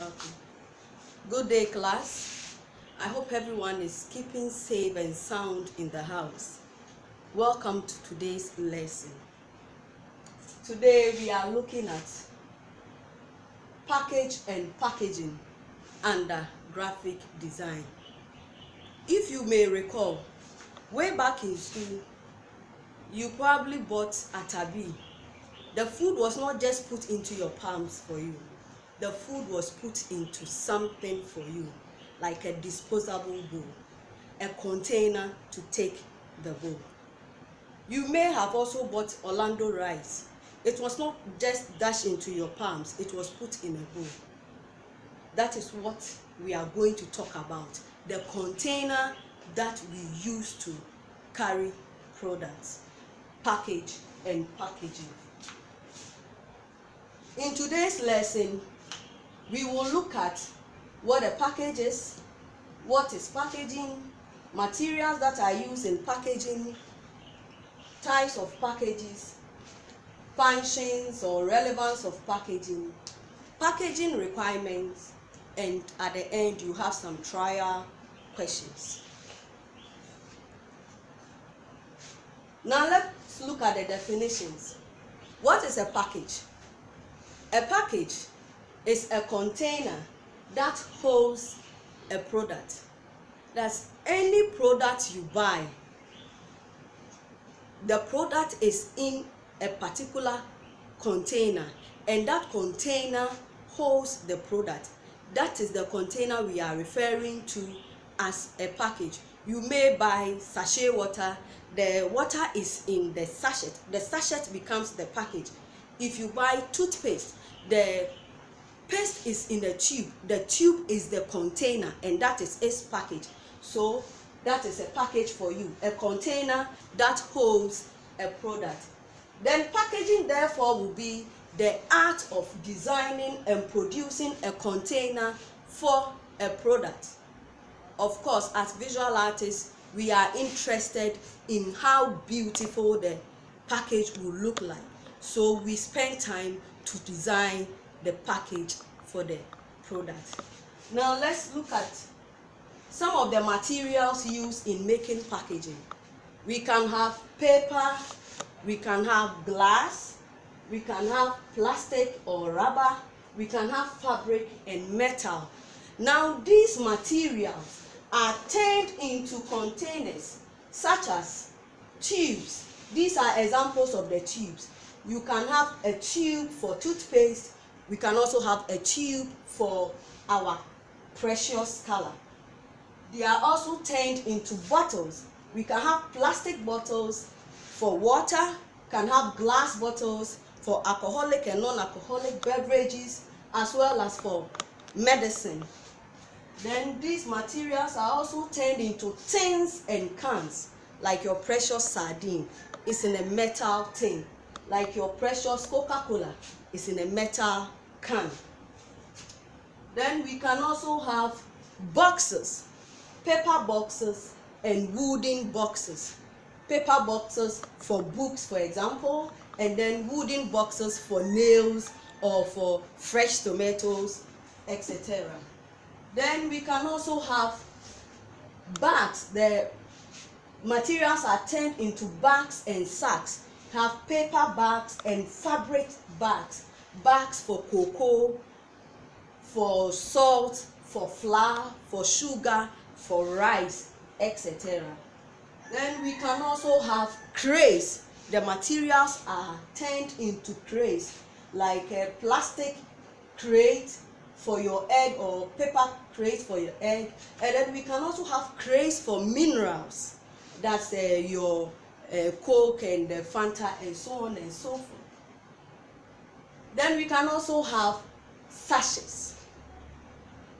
Okay. Good day, class. I hope everyone is keeping safe and sound in the house. Welcome to today's lesson. Today we are looking at package and packaging under graphic design. If you may recall, way back in school, you probably bought a tabi. The food was not just put into your palms for you. The food was put into something for you, like a disposable bowl, a container to take the bowl. You may have also bought Orlando rice. It was not just dashed into your palms, it was put in a bowl. That is what we are going to talk about, the container that we use to carry products, package and packaging. In today's lesson, we will look at what a package is, what is packaging, materials that are used in packaging, types of packages, functions or relevance of packaging, packaging requirements, and at the end you have some trial questions. Now let's look at the definitions. What is a package? A package is a container that holds a product. That's any product you buy. The product is in a particular container, and that container holds the product. That is the container we are referring to as a package. You may buy sachet water. The water is in the sachet. The sachet becomes the package. If you buy toothpaste, the paste is in the tube is the container, and that is its package. So that is a package for you, a container that holds a product. Then packaging therefore will be the art of designing and producing a container for a product. Of course, as visual artists, we are interested in how beautiful the package will look like. So we spend time to design the package for the product. Now let's look at some of the materials used in making packaging. We can have paper, we can have glass, we can have plastic or rubber, we can have fabric and metal. Now these materials are turned into containers such as tubes. These are examples of the tubes. You can have a tube for toothpaste. We can also have a tube for our precious color. They are also turned into bottles. We can have plastic bottles for water, can have glass bottles for alcoholic and non-alcoholic beverages, as well as for medicine. Then these materials are also turned into tins and cans, like your precious sardine is in a metal tin, like your precious Coca-Cola is in a metal can. Then we can also have boxes, paper boxes and wooden boxes. Paper boxes for books, for example, and then wooden boxes for nails or for fresh tomatoes, etc. Then we can also have bags. The materials are turned into bags and sacks. Have paper bags and fabric bags, bags for cocoa, for salt, for flour, for sugar, for rice, etc. Then we can also have crates. The materials are turned into crates, like a plastic crate for your egg or paper crate for your egg. And then we can also have crates for minerals. That's your Coke and Fanta and so on and so forth. Then we can also have sachets,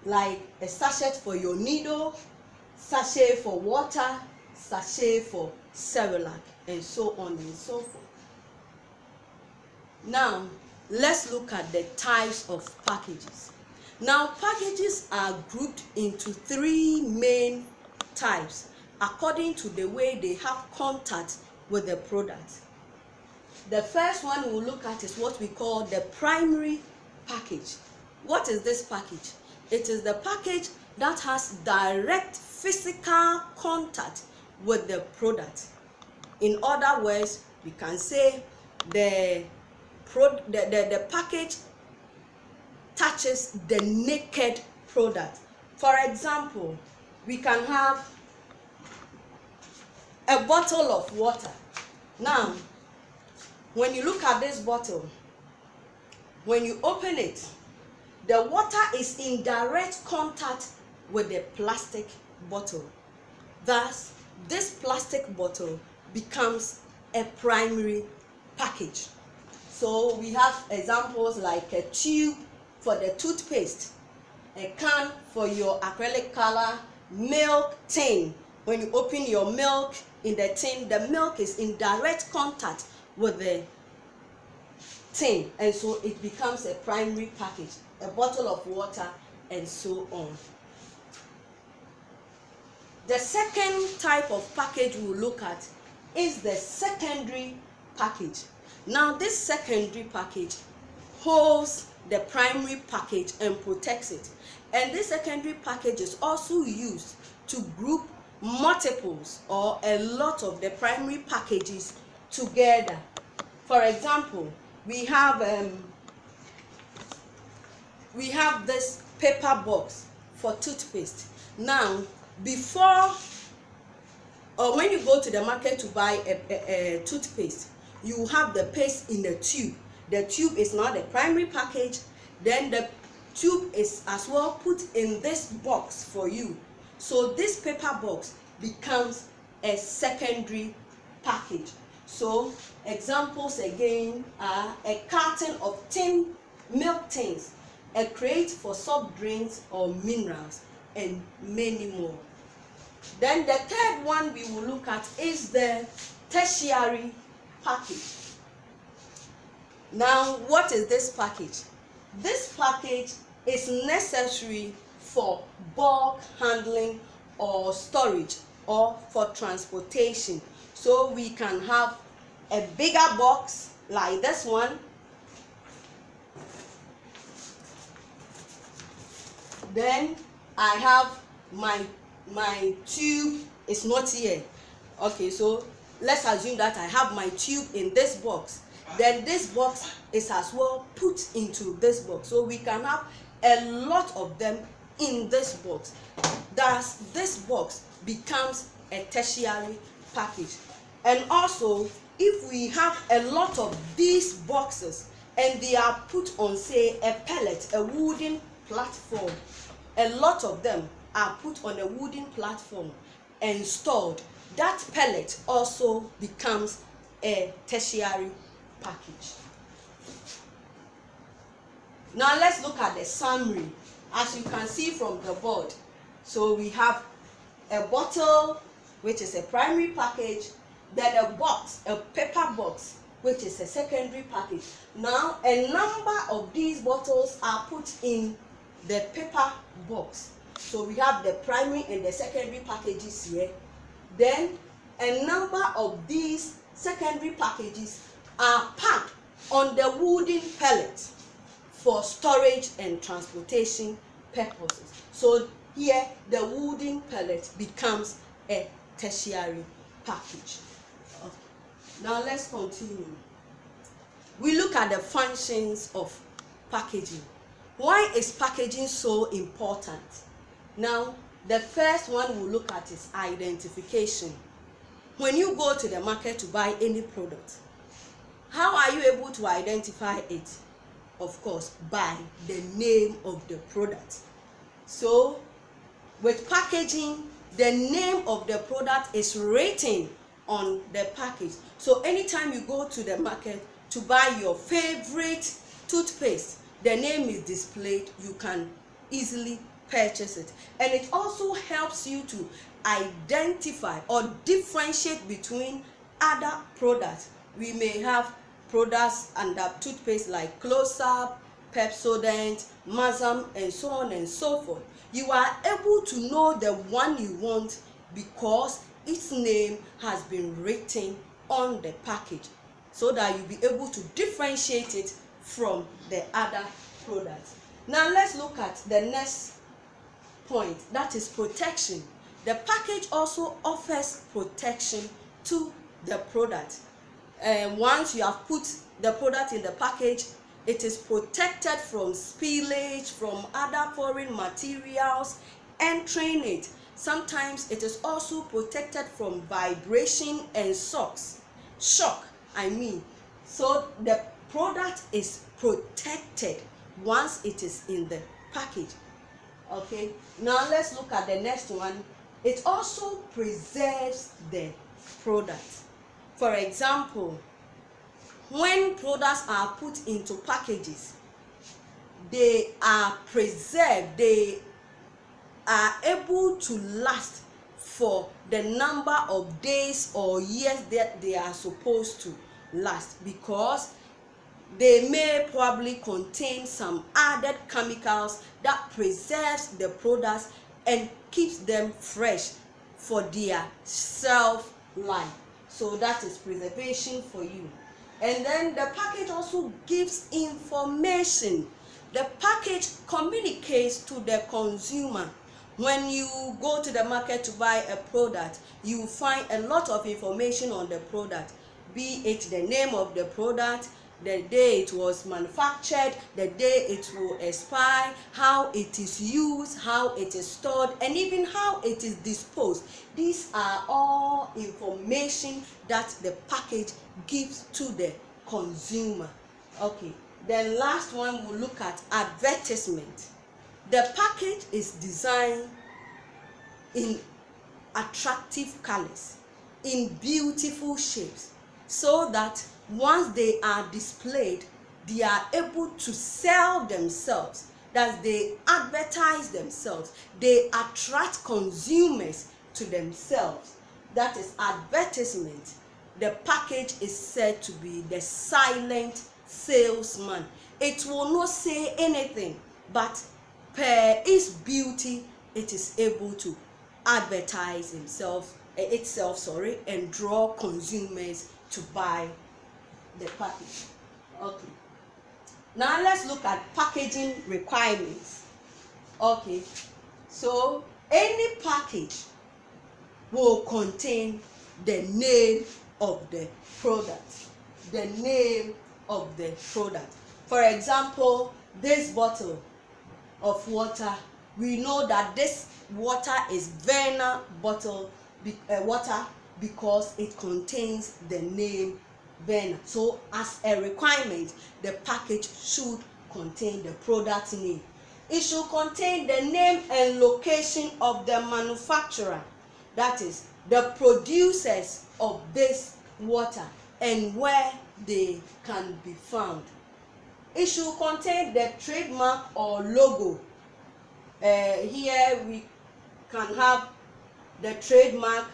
like a sachet for your needle, sachet for water, sachet for Cerelac, and so on and so forth. Now let's look at the types of packages. Now packages are grouped into three main types according to the way they have contact with the product. The first one we'll look at is what we call the primary package. What is this package? It is the package that has direct physical contact with the product. In other words, we can say the package touches the naked product. For example, we can have a bottle of water. Now, when you look at this bottle, when you open it, the water is in direct contact with the plastic bottle. Thus, this plastic bottle becomes a primary package. So we have examples like a tube for the toothpaste, a can for your acrylic color, milk tin. When you open your milk in the tin, the milk is in direct contact with the tin, and so it becomes a primary package, a bottle of water, and so on. The second type of package we'll look at is the secondary package. Now, this secondary package holds the primary package and protects it. And this secondary package is also used to group multiples or a lot of the primary packages together. For example, we have this paper box for toothpaste. Now, before or when you go to the market to buy a toothpaste, you have the paste in the tube. The tube is not the primary package. Then the tube is as well put in this box for you. So this paper box becomes a secondary package. So examples again are a carton of milk tins, a crate for soft drinks or minerals, and many more. Then the third one we will look at is the tertiary package. Now, what is this package? This package is necessary for bulk handling or storage or for transportation. So we can have a bigger box like this one. Then I have my tube is not here. Okay, so let's assume that I have my tube in this box. Then this box is as well put into this box. So we can have a lot of them in this box. Thus, this box becomes a tertiary package. And also, if we have a lot of these boxes and they are put on, say, a pallet, a wooden platform, a lot of them are put on a wooden platform and stored, that pallet also becomes a tertiary package. Now let's look at the summary. As you can see from the board, so we have a bottle, which is a primary package, then a box, a paper box, which is a secondary package. Now a number of these bottles are put in the paper box. So we have the primary and the secondary packages here. Then a number of these secondary packages are packed on the wooden pallet for storage and transportation purposes. So here the wooden pallet becomes a tertiary package. Okay. Now let's continue. We look at the functions of packaging. Why is packaging so important? Now, the first one we'll look at is identification. When you go to the market to buy any product, how are you able to identify it? Of course, by the name of the product. So, with packaging, the name of the product is written on the package. So, anytime you go to the market to buy your favorite toothpaste, the name is displayed. You can easily purchase it, and it also helps you to identify or differentiate between other products. We may have products under toothpaste like Close-Up, Pepsodent, Mazam, and so on and so forth. You are able to know the one you want because its name has been written on the package, so that you'll be able to differentiate it from the other products. Now let's look at the next point, that is protection. The package also offers protection to the product. Once you have put the product in the package, it is protected from spillage, from other foreign materials entering it. Sometimes it is also protected from vibration and shock. So the product is protected once it is in the package. Okay, now let's look at the next one. It also preserves the product. For example, when products are put into packages, they are preserved, they are able to last for the number of days or years that they are supposed to last, because they may probably contain some added chemicals that preserves the products and keeps them fresh for their shelf life. So that is preservation for you. And then the package also gives information. The package communicates to the consumer. When you go to the market to buy a product, you find a lot of information on the product, be it the name of the product, the day it was manufactured, the day it will expire, how it is used, how it is stored, and even how it is disposed. These are all information that the package gives to the consumer. Okay, then last one we'll look at advertisement. The package is designed in attractive colors, in beautiful shapes, so that once they are displayed, they are able to sell themselves, that they advertise themselves, they attract consumers to themselves. That is advertisement. The package is said to be the silent salesman. It will not say anything, but per its beauty, it is able to advertise itself, and draw consumers to buy the package. Okay, now let's look at packaging requirements. Okay, so any package will contain the name of the product. The name of the product. For example, this bottle of water, we know that this water is Verna bottle water because it contains the name Verna. So as a requirement, the package should contain the product name. It should contain the name and location of the manufacturer, that is the producers of this water, and where they can be found. It should contain the trademark or logo. Here we can have the trademark,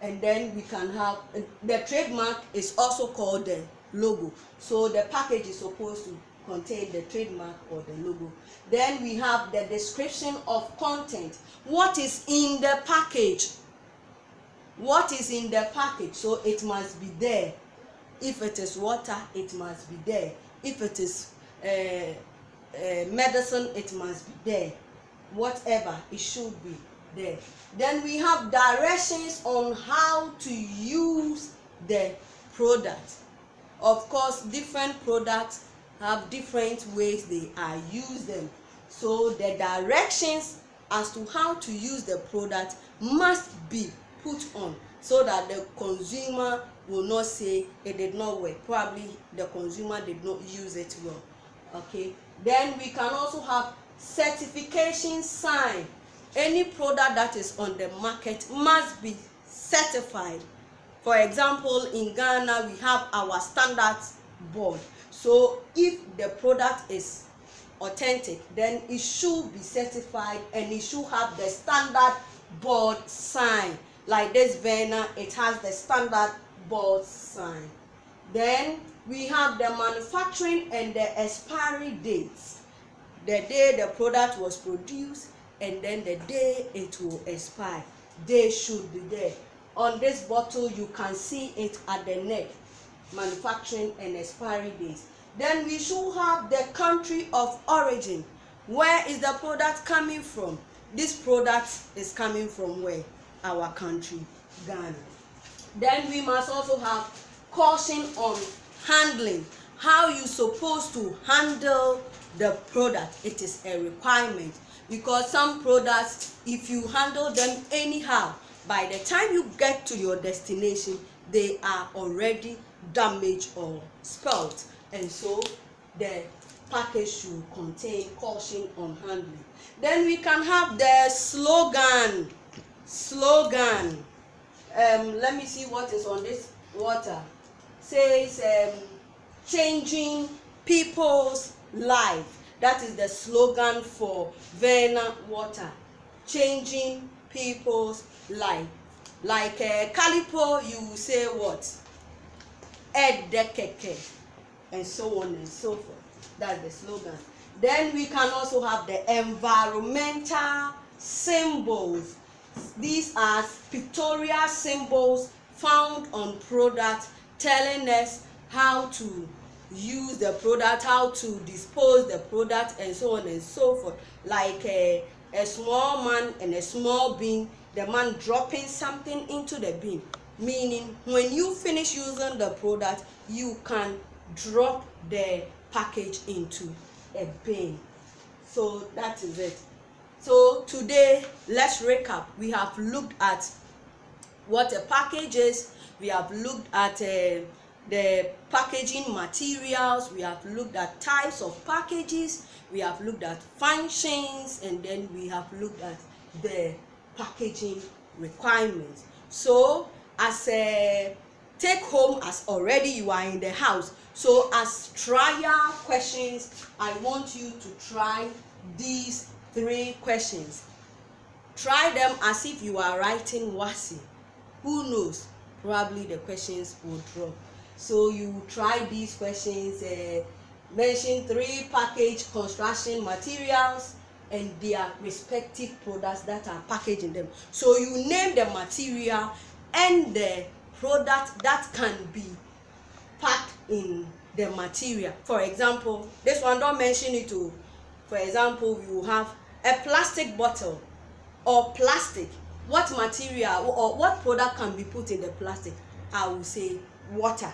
and then we can have the trademark is also called the logo. So the package is supposed to contain the trademark or the logo. Then we have the description of content. What is in the package? What is in the package? So it must be there. If it is water, it must be there. If it is medicine, it must be there. Whatever, it should be there. Then we have directions on how to use the product. Of course, different products have different ways they are used them. So the directions as to how to use the product must be put on, so that the consumer will not say it did not work. Probably the consumer did not use it well. Okay, then we can also have certification sign. Any product that is on the market must be certified. For example, in Ghana we have our standards board. So if the product is authentic, then it should be certified and it should have the standard board sign. Like this Verna, it has the standard board sign. Then we have the manufacturing and the expiry dates. The day the product was produced and then the day it will expire. They should be there. On this bottle, you can see it at the neck. Manufacturing and expiry dates. Then we should have the country of origin. Where is the product coming from? This product is coming from where? Our country, Ghana. Then we must also have caution on handling. How you supposed to handle the product. It is a requirement, because some products, if you handle them anyhow, by the time you get to your destination, they are already damaged or spoiled, and so the package should contain caution on handling. Then we can have the slogan. Let me see what is on this water. Says changing people's life. That is the slogan for Vena water. Changing people's life. Like Calipo, you will say what? Edekeke, and so on and so forth. That's the slogan. Then we can also have the environmental symbols. These are pictorial symbols found on products, telling us how to use the product, how to dispose the product, and so on and so forth. Like a small man and a small bin, the man dropping something into the bin, meaning when you finish using the product, you can drop the package into a bin. So that is it. So today, let's recap. We have looked at what a package is. We have looked at the packaging materials. We have looked at types of packages. We have looked at functions, and then we have looked at the packaging requirements. So as a take home, as already you are in the house, so as trial questions, I want you to try these 3 questions. Try them as if you are writing WASI. Who knows, probably the questions will drop. So you try these questions. Mention 3 package construction materials and their respective products that are packaged in them. So you name the material and the product that can be packed in the material. For example, this one, don't mention it too. For example, we will have a plastic bottle or plastic. What material or what product can be put in the plastic? I will say water.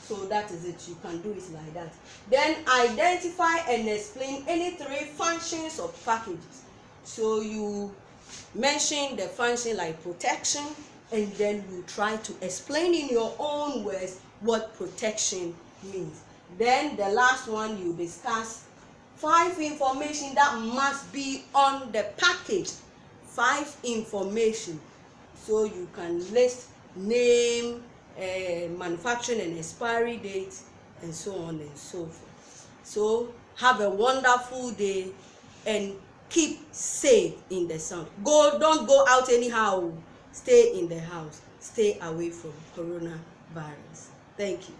So that is it. You can do it like that. Then identify and explain any 3 functions of packages. So you mention the function like protection, and then you try to explain in your own words what protection means. Then the last one, you discuss 5 information that must be on the package. 5 information. So you can list name, manufacturing and expiry date, and so on and so forth. So have a wonderful day and keep safe in the sun. Don't go out anyhow. Stay in the house. Stay away from coronavirus. Thank you.